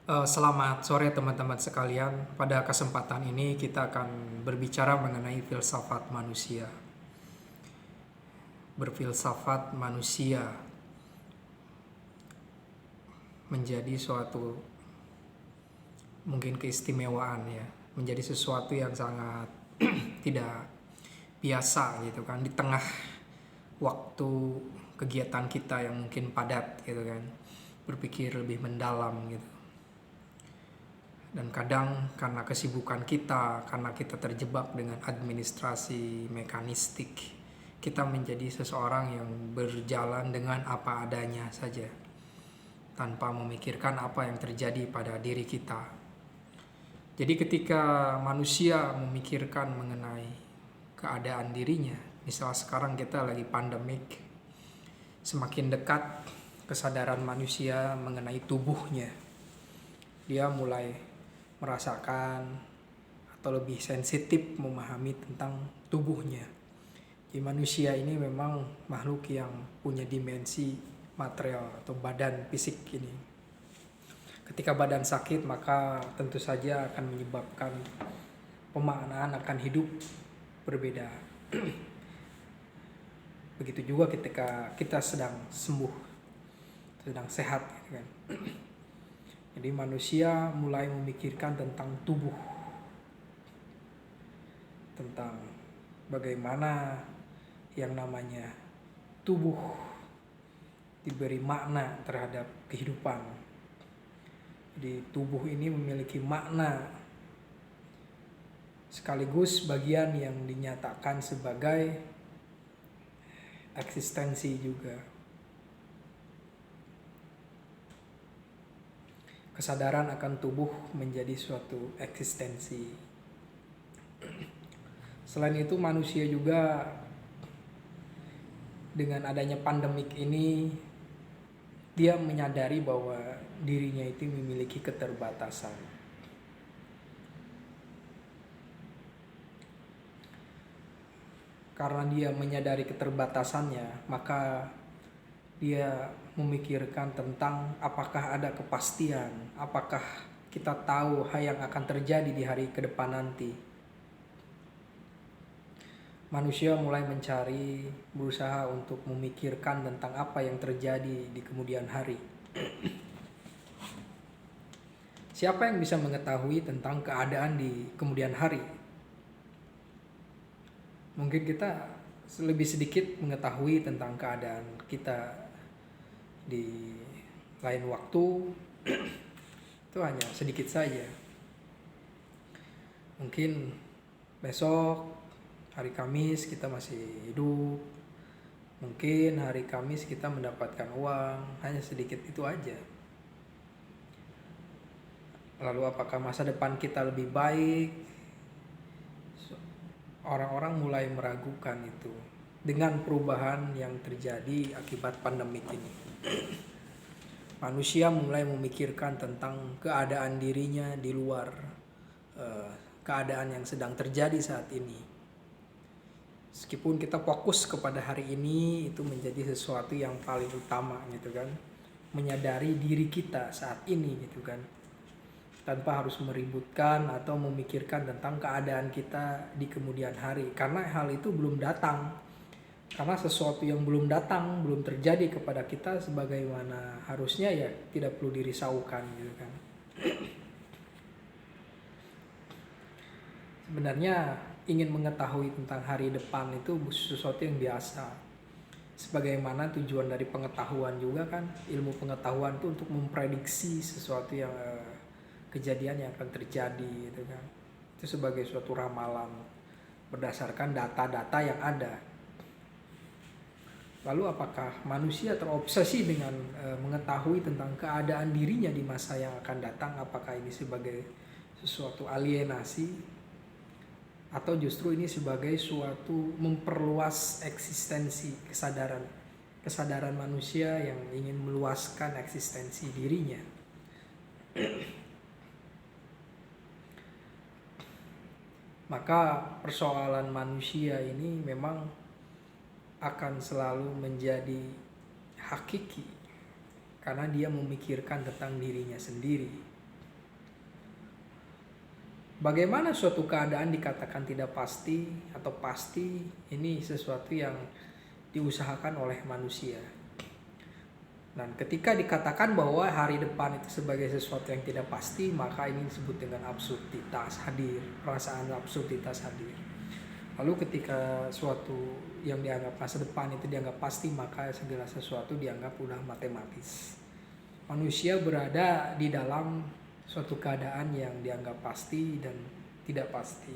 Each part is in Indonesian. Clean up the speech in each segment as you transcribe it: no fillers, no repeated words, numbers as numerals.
Selamat sore teman-teman sekalian. Pada kesempatan ini kita akan berbicara mengenai filsafat manusia. Berfilsafat manusia menjadi suatu mungkin keistimewaan ya, menjadi sesuatu yang sangat tidak biasa gitu kan di tengah waktu kegiatan kita yang mungkin padat gitu kan. Berpikir lebih mendalam gitu. Dan kadang karena kesibukan kita, karena kita terjebak dengan administrasi mekanistik, kita menjadi seseorang yang berjalan dengan apa adanya saja, tanpa memikirkan apa yang terjadi pada diri kita. Jadi ketika manusia memikirkan mengenai keadaan dirinya, misal sekarang kita lagi pandemik, semakin dekat kesadaran manusia mengenai tubuhnya, dia mulai merasakan atau lebih sensitif memahami tentang tubuhnya. Jadi manusia ini memang makhluk yang punya dimensi material atau badan fisik ini. Ketika badan sakit maka tentu saja akan menyebabkan pemaknaan akan hidup berbeda. Begitu juga ketika kita sedang sembuh, sedang sehat gitu kan. Jadi manusia mulai memikirkan tentang tubuh, tentang bagaimana yang namanya tubuh diberi makna terhadap kehidupan. Jadi tubuh ini memiliki makna sekaligus bagian yang dinyatakan sebagai eksistensi juga. Kesadaran akan tubuh menjadi suatu eksistensi. Selain itu manusia juga dengan adanya pandemik ini, dia menyadari bahwa dirinya itu memiliki keterbatasan. Karena dia menyadari keterbatasannya, maka dia memikirkan tentang apakah ada kepastian, apakah kita tahu hal yang akan terjadi di hari ke depan nanti. Manusia mulai mencari, berusaha untuk memikirkan tentang apa yang terjadi di kemudian hari. Siapa yang bisa mengetahui tentang keadaan di kemudian hari? Mungkin kita lebih sedikit mengetahui tentang keadaan kita di lain waktu, itu hanya sedikit saja. Mungkin besok hari Kamis kita masih hidup, mungkin hari Kamis kita mendapatkan uang, hanya sedikit itu aja. Lalu apakah masa depan kita lebih baik? Orang-orang mulai meragukan itu dengan perubahan yang terjadi akibat pandemik ini. Manusia mulai memikirkan tentang keadaan dirinya di luar keadaan yang sedang terjadi saat ini. Meskipun kita fokus kepada hari ini, itu menjadi sesuatu yang paling utama gitu kan. Menyadari diri kita saat ini gitu kan. Tanpa harus meributkan atau memikirkan tentang keadaan kita di kemudian hari. Karena hal itu belum datang. Karena sesuatu yang belum datang, belum terjadi kepada kita sebagaimana harusnya, ya tidak perlu dirisaukan gitu kan. Sebenarnya ingin mengetahui tentang hari depan itu sesuatu yang biasa. Sebagaimana tujuan dari pengetahuan juga kan, ilmu pengetahuan itu untuk memprediksi sesuatu yang kejadian yang akan terjadi gitu kan. Itu sebagai suatu ramalan berdasarkan data-data yang ada. Lalu apakah manusia terobsesi dengan mengetahui tentang keadaan dirinya di masa yang akan datang? Apakah ini sebagai sesuatu alienasi atau justru ini sebagai suatu memperluas eksistensi kesadaran manusia yang ingin meluaskan eksistensi dirinya? Maka persoalan manusia ini memang akan selalu menjadi hakiki karena dia memikirkan tentang dirinya sendiri. Bagaimana suatu keadaan dikatakan tidak pasti atau pasti, ini sesuatu yang diusahakan oleh manusia. Dan ketika dikatakan bahwa hari depan itu sebagai sesuatu yang tidak pasti, maka ini disebut dengan absurditas hadir, perasaan absurditas hadir. Lalu ketika suatu yang dianggap masa depan itu dianggap pasti, maka segala sesuatu dianggap udah matematis. Manusia berada di dalam suatu keadaan yang dianggap pasti dan tidak pasti.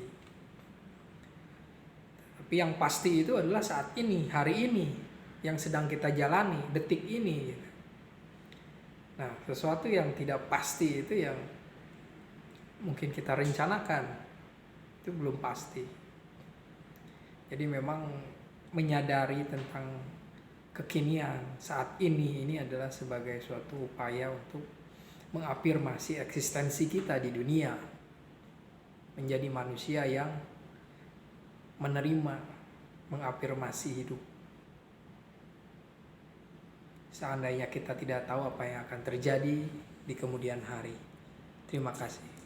Tapi yang pasti itu adalah saat ini, hari ini, yang sedang kita jalani, detik ini. Nah, sesuatu yang tidak pasti itu yang mungkin kita rencanakan, itu belum pasti. Jadi memang menyadari tentang kekinian saat ini adalah sebagai suatu upaya untuk mengafirmasi eksistensi kita di dunia, menjadi manusia yang menerima, mengafirmasi hidup. Seandainya kita tidak tahu apa yang akan terjadi di kemudian hari. Terima kasih.